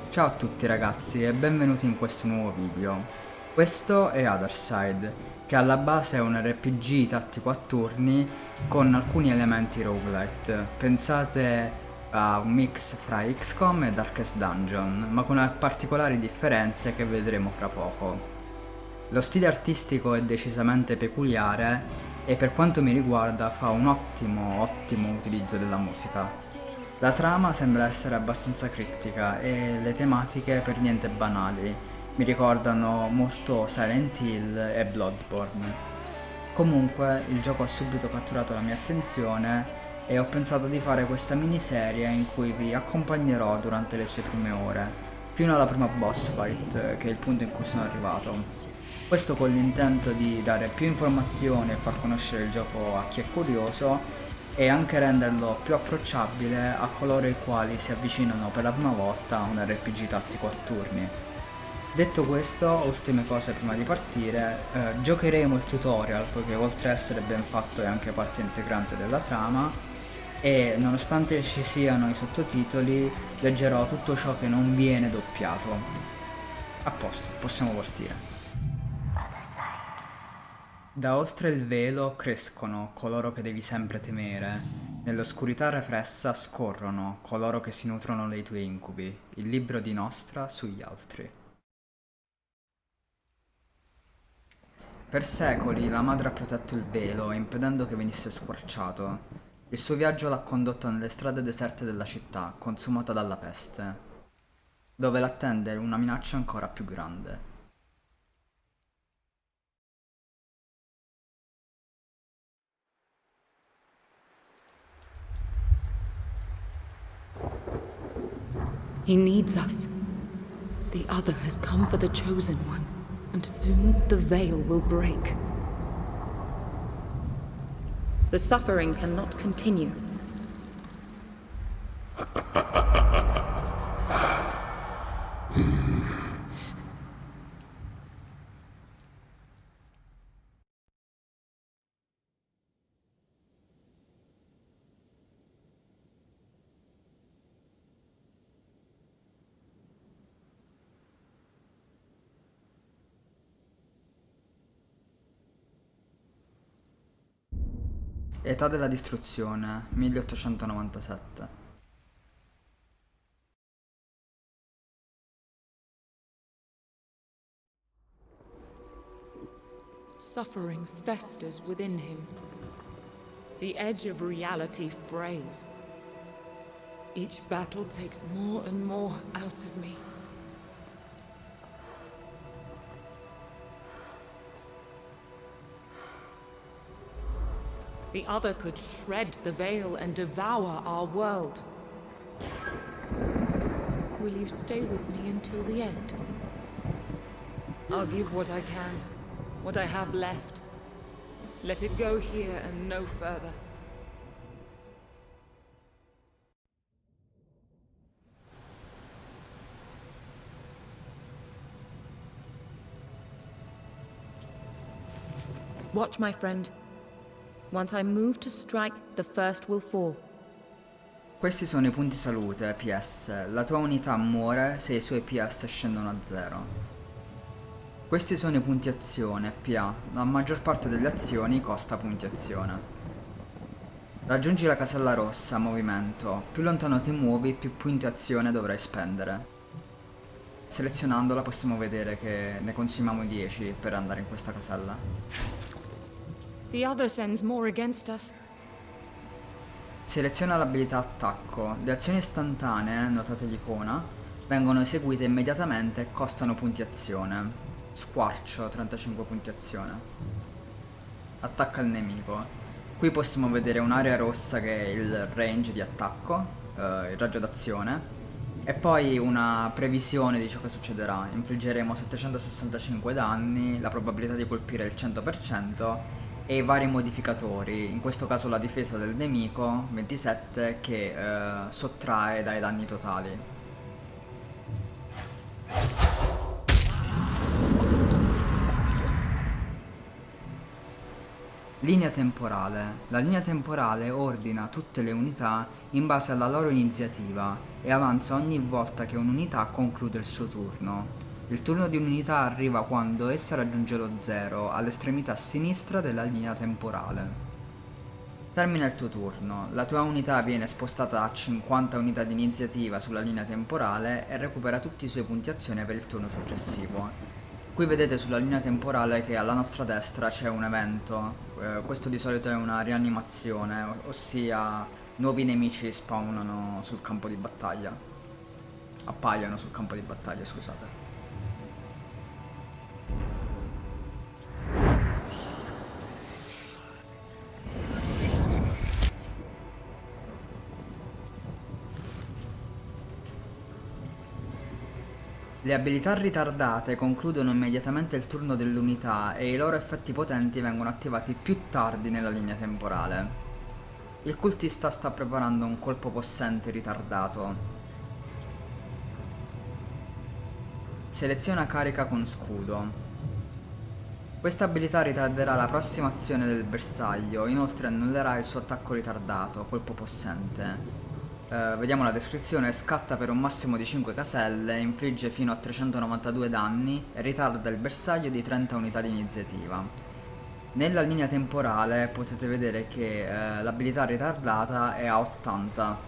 Ciao a tutti ragazzi e benvenuti in questo nuovo video. Questo è Otherside, che alla base è un RPG tattico a turni con alcuni elementi roguelite. Pensate a un mix fra XCOM e Darkest Dungeon, ma con particolari differenze che vedremo fra poco. Lo stile artistico è decisamente peculiare e per quanto mi riguarda fa un ottimo utilizzo della musica. La trama sembra essere abbastanza criptica e le tematiche per niente banali, mi ricordano molto Silent Hill e Bloodborne. Comunque il gioco ha subito catturato la mia attenzione e ho pensato di fare questa miniserie in cui vi accompagnerò durante le sue prime ore, fino alla prima boss fight, che è il punto in cui sono arrivato. Questo con l'intento di dare più informazioni e far conoscere il gioco a chi è curioso e anche renderlo più approcciabile a coloro i quali si avvicinano per la prima volta a un RPG tattico a turni. Detto questo, ultime cose prima di partire, giocheremo il tutorial poiché oltre a essere ben fatto è anche parte integrante della trama e nonostante ci siano i sottotitoli leggerò tutto ciò che non viene doppiato. A posto, possiamo partire. Da oltre il velo crescono coloro che devi sempre temere. Nell'oscurità repressa scorrono coloro che si nutrono dei tuoi incubi. Il libro di Nostra sugli altri. Per secoli la madre ha protetto il velo, impedendo che venisse squarciato. Il suo viaggio l'ha condotta nelle strade deserte della città, consumata dalla peste, dove l'attende una minaccia ancora più grande. He needs us. The other has come for the Chosen One, and soon the veil will break. The suffering cannot continue. Età della distruzione, 1897. Suffering festers within him. The edge of reality frays. Each battle takes more and more out of me. The other could shred the veil and devour our world. Will you stay with me until the end? I'll give what I can, what I have left. Let it go here and no further. Watch, my friend. Once I move to strike, the first will fall. Questi sono i punti salute, PS. La tua unità muore se i suoi PS scendono a 0. Questi sono i punti azione, PA. La maggior parte delle azioni costa punti azione. Raggiungi la casella rossa, movimento. Più lontano ti muovi, più punti azione dovrai spendere. Selezionandola possiamo vedere che ne consumiamo 10 per andare in questa casella. The other sends more against us. Seleziona l'abilità attacco. Le azioni istantanee, notate l'icona, vengono eseguite immediatamente e costano punti azione. Squarcio, 35 punti azione. Attacca il nemico. Qui possiamo vedere un'area rossa che è il range di attacco, il raggio d'azione, e poi una previsione di ciò che succederà. Infliggeremo 765 danni, la probabilità di colpire è il 100%, e i vari modificatori, in questo caso la difesa del nemico, 27, che sottrae dai danni totali. Linea temporale. La linea temporale ordina tutte le unità in base alla loro iniziativa e avanza ogni volta che un'unità conclude il suo turno. Il turno di un'unità arriva quando essa raggiunge lo 0 all'estremità sinistra della linea temporale. Termina il tuo turno, la tua unità viene spostata a 50 unità di iniziativa sulla linea temporale e recupera tutti i suoi punti azione per il turno successivo. Qui vedete sulla linea temporale che alla nostra destra c'è un evento, questo di solito è una rianimazione, ossia nuovi nemici spawnano sul campo di battaglia, appaiono sul campo di battaglia, scusate. Le abilità ritardate concludono immediatamente il turno dell'unità e i loro effetti potenti vengono attivati più tardi nella linea temporale. Il cultista sta preparando un colpo possente ritardato. Seleziona carica con scudo. Questa abilità ritarderà la prossima azione del bersaglio, inoltre annullerà il suo attacco ritardato, colpo possente. Vediamo la descrizione: scatta per un massimo di 5 caselle, infligge fino a 392 danni e ritarda il bersaglio di 30 unità di iniziativa. Nella linea temporale potete vedere che l'abilità ritardata è a 80.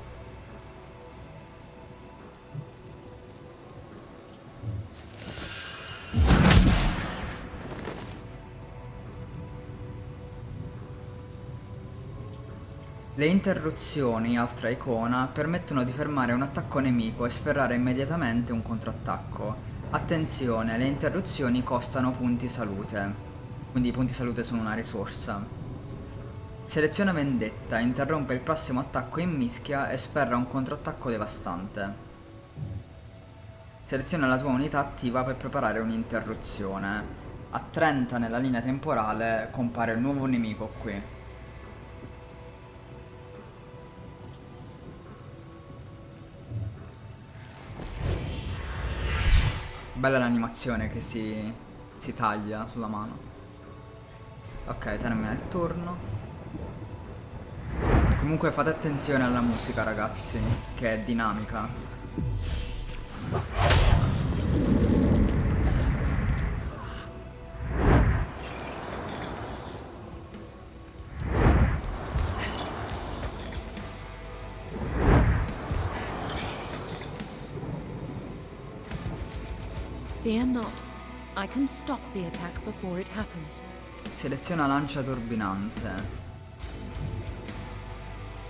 Le interruzioni, altra icona, permettono di fermare un attacco nemico e sferrare immediatamente un contrattacco. Attenzione, le interruzioni costano punti salute, quindi i punti salute sono una risorsa. Seleziona vendetta, interrompe il prossimo attacco in mischia e sferra un contrattacco devastante. Seleziona la tua unità attiva per preparare un'interruzione. A 30 nella linea temporale compare il nuovo nemico qui. Bella l'animazione che si taglia sulla mano. Ok, termina il turno. Comunque fate attenzione alla musica, ragazzi, che è dinamica. Fear not. I can stop the attack before it happens. Seleziona lancia turbinante.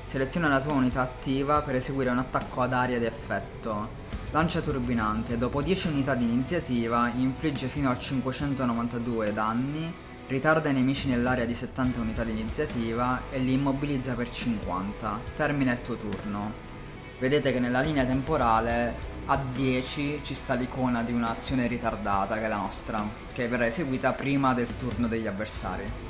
Seleziona la tua unità attiva per eseguire un attacco ad aria di effetto. Lancia turbinante, dopo 10 unità di iniziativa, infligge fino a 592 danni, ritarda i nemici nell'area di 70 unità di iniziativa e li immobilizza per 50. Termina il tuo turno. Vedete che nella linea temporale a 10 ci sta l'icona di un'azione ritardata, che è la nostra, che verrà eseguita prima del turno degli avversari.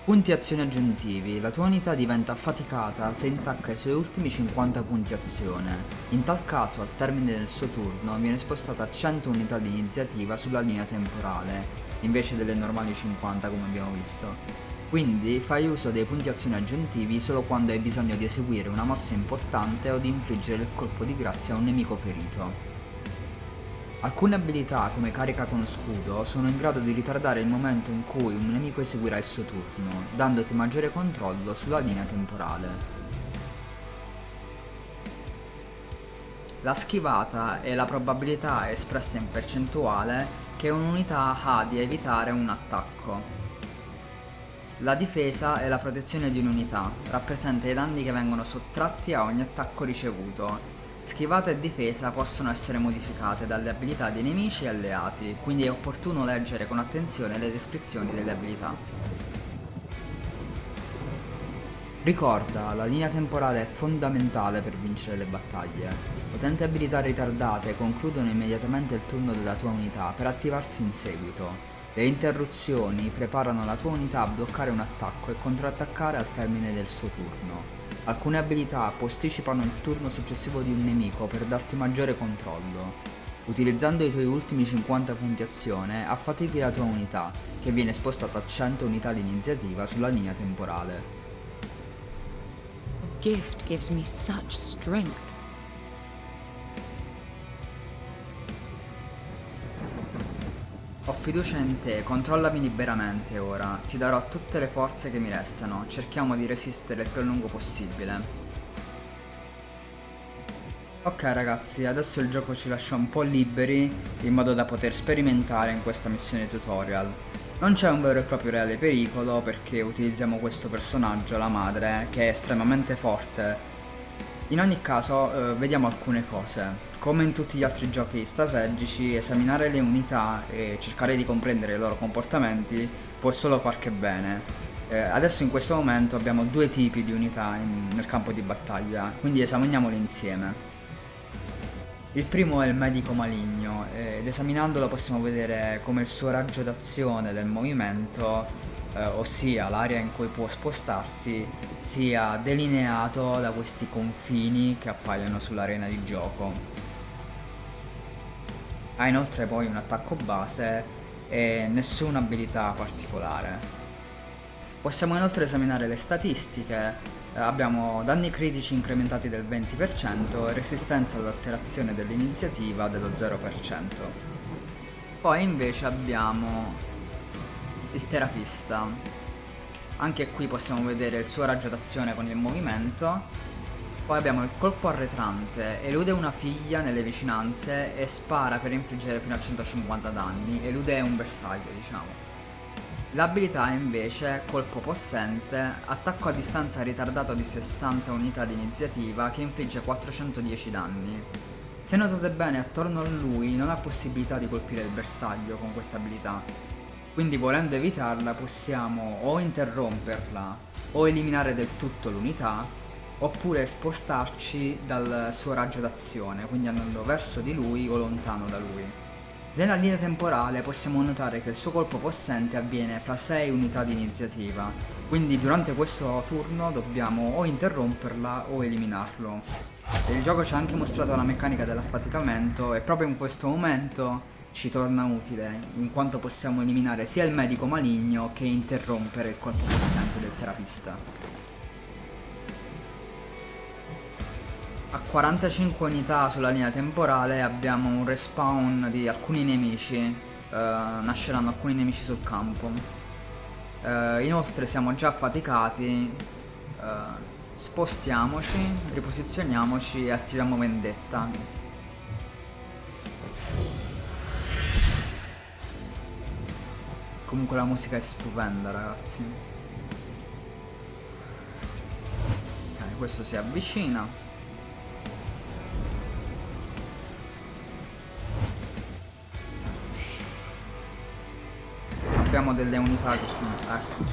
Punti azione aggiuntivi. La tua unità diventa affaticata se intacca i suoi ultimi 50 punti azione. In tal caso, al termine del suo turno, viene spostata a 100 unità di iniziativa sulla linea temporale, invece delle normali 50 come abbiamo visto. Quindi fai uso dei punti azione aggiuntivi solo quando hai bisogno di eseguire una mossa importante o di infliggere il colpo di grazia a un nemico ferito. Alcune abilità, come carica con scudo, sono in grado di ritardare il momento in cui un nemico eseguirà il suo turno, dandoti maggiore controllo sulla linea temporale. La schivata è la probabilità espressa in percentuale che un'unità ha di evitare un attacco. La difesa è la protezione di un'unità, rappresenta i danni che vengono sottratti a ogni attacco ricevuto. Schivata e difesa possono essere modificate dalle abilità dei nemici e alleati, quindi è opportuno leggere con attenzione le descrizioni delle abilità. Ricorda, la linea temporale è fondamentale per vincere le battaglie. Potenti abilità ritardate concludono immediatamente il turno della tua unità per attivarsi in seguito. Le interruzioni preparano la tua unità a bloccare un attacco e contrattaccare al termine del suo turno. Alcune abilità posticipano il turno successivo di un nemico per darti maggiore controllo. Utilizzando i tuoi ultimi 50 punti azione, affatichi la tua unità, che viene spostata a 100 unità di iniziativa sulla linea temporale. Your gift gives me such strength. Ho fiducia in te, controllami liberamente ora. Ti darò tutte le forze che mi restano. Cerchiamo di resistere il più a lungo possibile. Ok ragazzi, adesso il gioco ci lascia un po' liberi in modo da poter sperimentare in questa missione tutorial. Non c'è un vero e proprio reale pericolo perché utilizziamo questo personaggio, la madre, che è estremamente forte. In ogni caso, vediamo alcune cose. Come in tutti gli altri giochi strategici, esaminare le unità e cercare di comprendere i loro comportamenti può solo far che bene. Adesso in questo momento abbiamo due tipi di unità nel campo di battaglia, quindi esaminiamoli insieme. Il primo è il medico maligno ed esaminandolo possiamo vedere come il suo raggio d'azione del movimento, ossia l'area in cui può spostarsi, sia delineato da questi confini che appaiono sull'arena di gioco. Ha inoltre poi un attacco base e nessuna abilità particolare. Possiamo inoltre esaminare le statistiche. Abbiamo danni critici incrementati del 20% e resistenza all'alterazione dell'iniziativa dello 0%. Poi invece abbiamo il terapista. Anche qui possiamo vedere il suo raggio d'azione con il movimento. Poi abbiamo il colpo arretrante, elude una figlia nelle vicinanze e spara per infliggere fino a 150 danni, elude un bersaglio diciamo. L'abilità invece, colpo possente, attacco a distanza ritardato di 60 unità di iniziativa che infligge 410 danni. Se notate bene attorno a lui non ha possibilità di colpire il bersaglio con questa abilità, quindi volendo evitarla possiamo o interromperla o eliminare del tutto l'unità, oppure spostarci dal suo raggio d'azione, quindi andando verso di lui o lontano da lui. Nella linea temporale possiamo notare che il suo colpo possente avviene fra 6 unità di iniziativa, quindi durante questo turno dobbiamo o interromperla o eliminarlo. E il gioco ci ha anche mostrato la meccanica dell'affaticamento e proprio in questo momento ci torna utile, in quanto possiamo eliminare sia il medico maligno che interrompere il colpo possente del terapista. A 45 unità sulla linea temporale abbiamo un respawn di alcuni nemici, nasceranno alcuni nemici sul campo. Inoltre siamo già affaticati, spostiamoci, riposizioniamoci e attiviamo vendetta. Comunque la musica è stupenda ragazzi. Ok, questo si avvicina. Abbiamo delle unità che sono... ecco.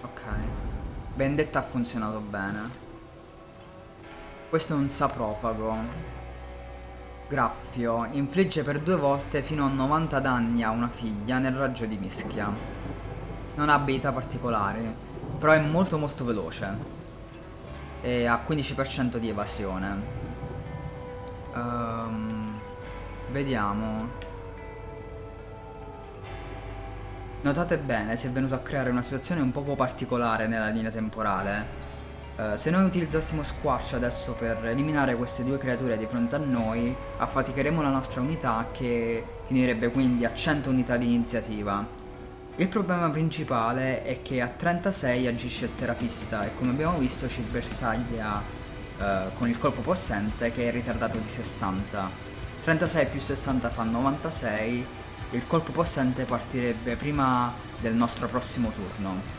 Ok. Vendetta ha funzionato bene. Questo è un saprofago. Graffio. Infligge per 2 volte fino a 90 danni a una figlia nel raggio di mischia. Non ha abilità particolari, però è molto veloce. E ha 15% di evasione. Vediamo. Notate bene, si è venuto a creare una situazione un poco particolare nella linea temporale. Se noi utilizzassimo Squash adesso per eliminare queste due creature di fronte a noi, affaticheremo la nostra unità che finirebbe quindi a 100 unità di iniziativa. Il problema principale è che a 36 agisce il terapista e come abbiamo visto ci bersaglia con il colpo possente che è ritardato di 60. 36 più 60 fa 96 il colpo possente partirebbe prima del nostro prossimo turno.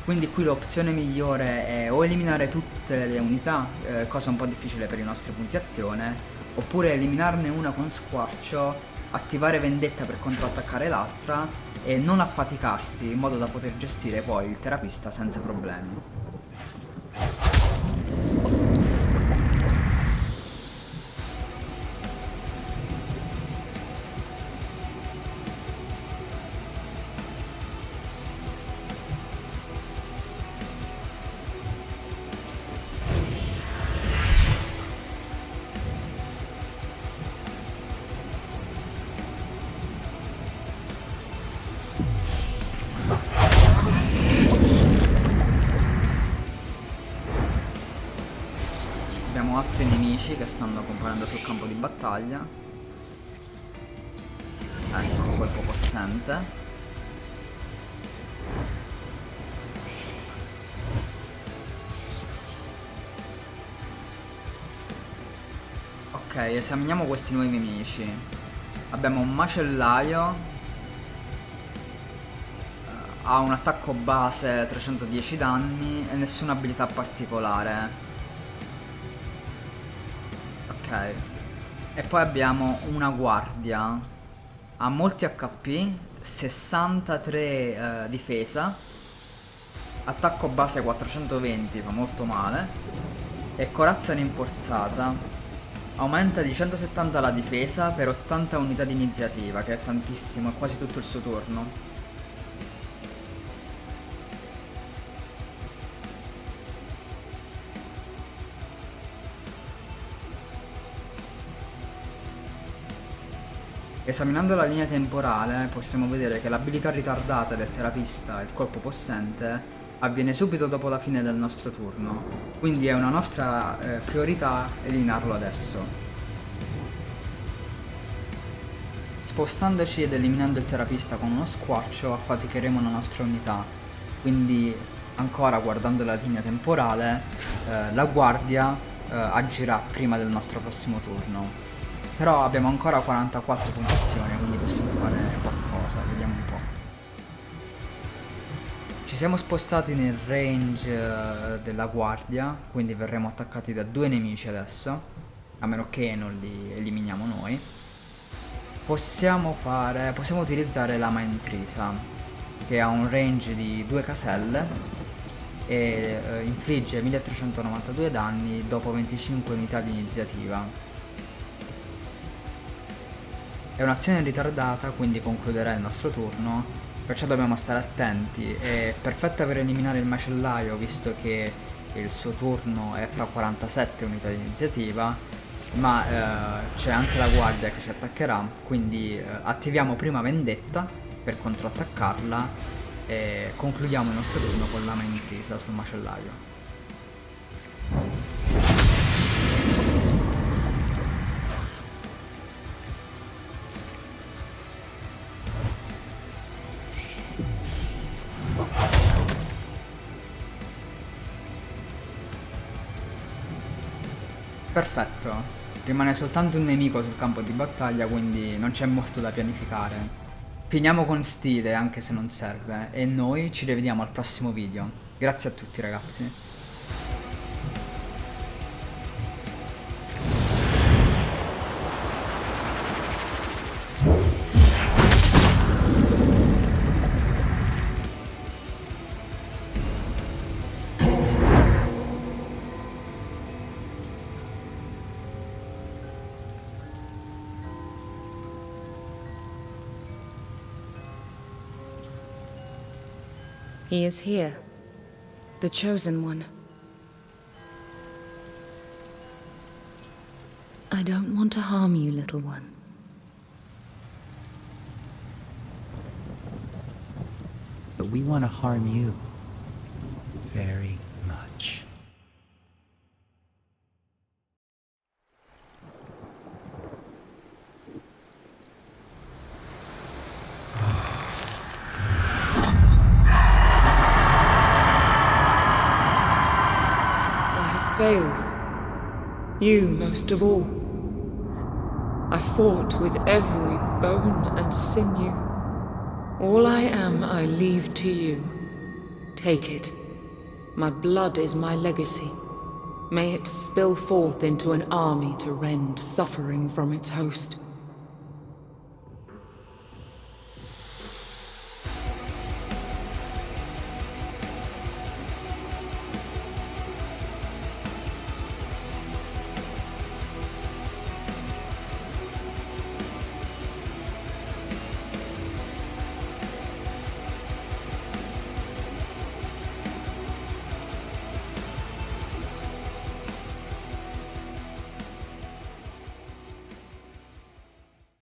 Quindi qui l'opzione migliore è o eliminare tutte le unità, cosa un po' difficile per i nostri punti azione, oppure eliminarne una con squarcio, attivare vendetta per controattaccare l'altra e non affaticarsi in modo da poter gestire poi il terapista senza problemi. Abbiamo altri nemici che stanno comparendo sul campo di battaglia. Ecco, colpo possente. Ok, esaminiamo questi nuovi nemici. Abbiamo un macellaio. Ha un attacco base 310 danni e nessuna abilità particolare. Ok. E poi abbiamo una guardia. Ha molti HP, 63 difesa, attacco base 420, fa molto male, e corazza rinforzata. Aumenta di 170 la difesa per 80 unità di iniziativa, che è tantissimo, è quasi tutto il suo turno. Esaminando la linea temporale possiamo vedere che l'abilità ritardata del terapista, il colpo possente, avviene subito dopo la fine del nostro turno, quindi è una nostra priorità eliminarlo adesso. Spostandoci ed eliminando il terapista con uno squarcio affaticheremo una nostra unità, quindi ancora guardando la linea temporale la guardia agirà prima del nostro prossimo turno. Però abbiamo ancora 44 puntuazioni, quindi possiamo fare qualcosa, vediamo un po'. Ci siamo spostati nel range della guardia, quindi verremo attaccati da 2 nemici adesso, a meno che non li eliminiamo noi. Possiamo utilizzare lama intrisa, che ha un range di 2 caselle e infligge 1392 danni dopo 25 unità di iniziativa. È un'azione ritardata, quindi concluderà il nostro turno, perciò dobbiamo stare attenti. È perfetta per eliminare il macellaio, visto che il suo turno è fra 47 unità di iniziativa, ma c'è anche la guardia che ci attaccherà, quindi attiviamo prima vendetta per controattaccarla e concludiamo il nostro turno con lama intrisa sul macellaio. Perfetto, rimane soltanto un nemico sul campo di battaglia, quindi non c'è molto da pianificare. Finiamo con stile, anche se non serve, e noi ci rivediamo al prossimo video. Grazie a tutti ragazzi. He is here, the Chosen One. I don't want to harm you, little one. But we want to harm you very much. I have failed. You most of all. I fought with every bone and sinew. All I am, I leave to you. Take it. My blood is my legacy. May it spill forth into an army to rend suffering from its host.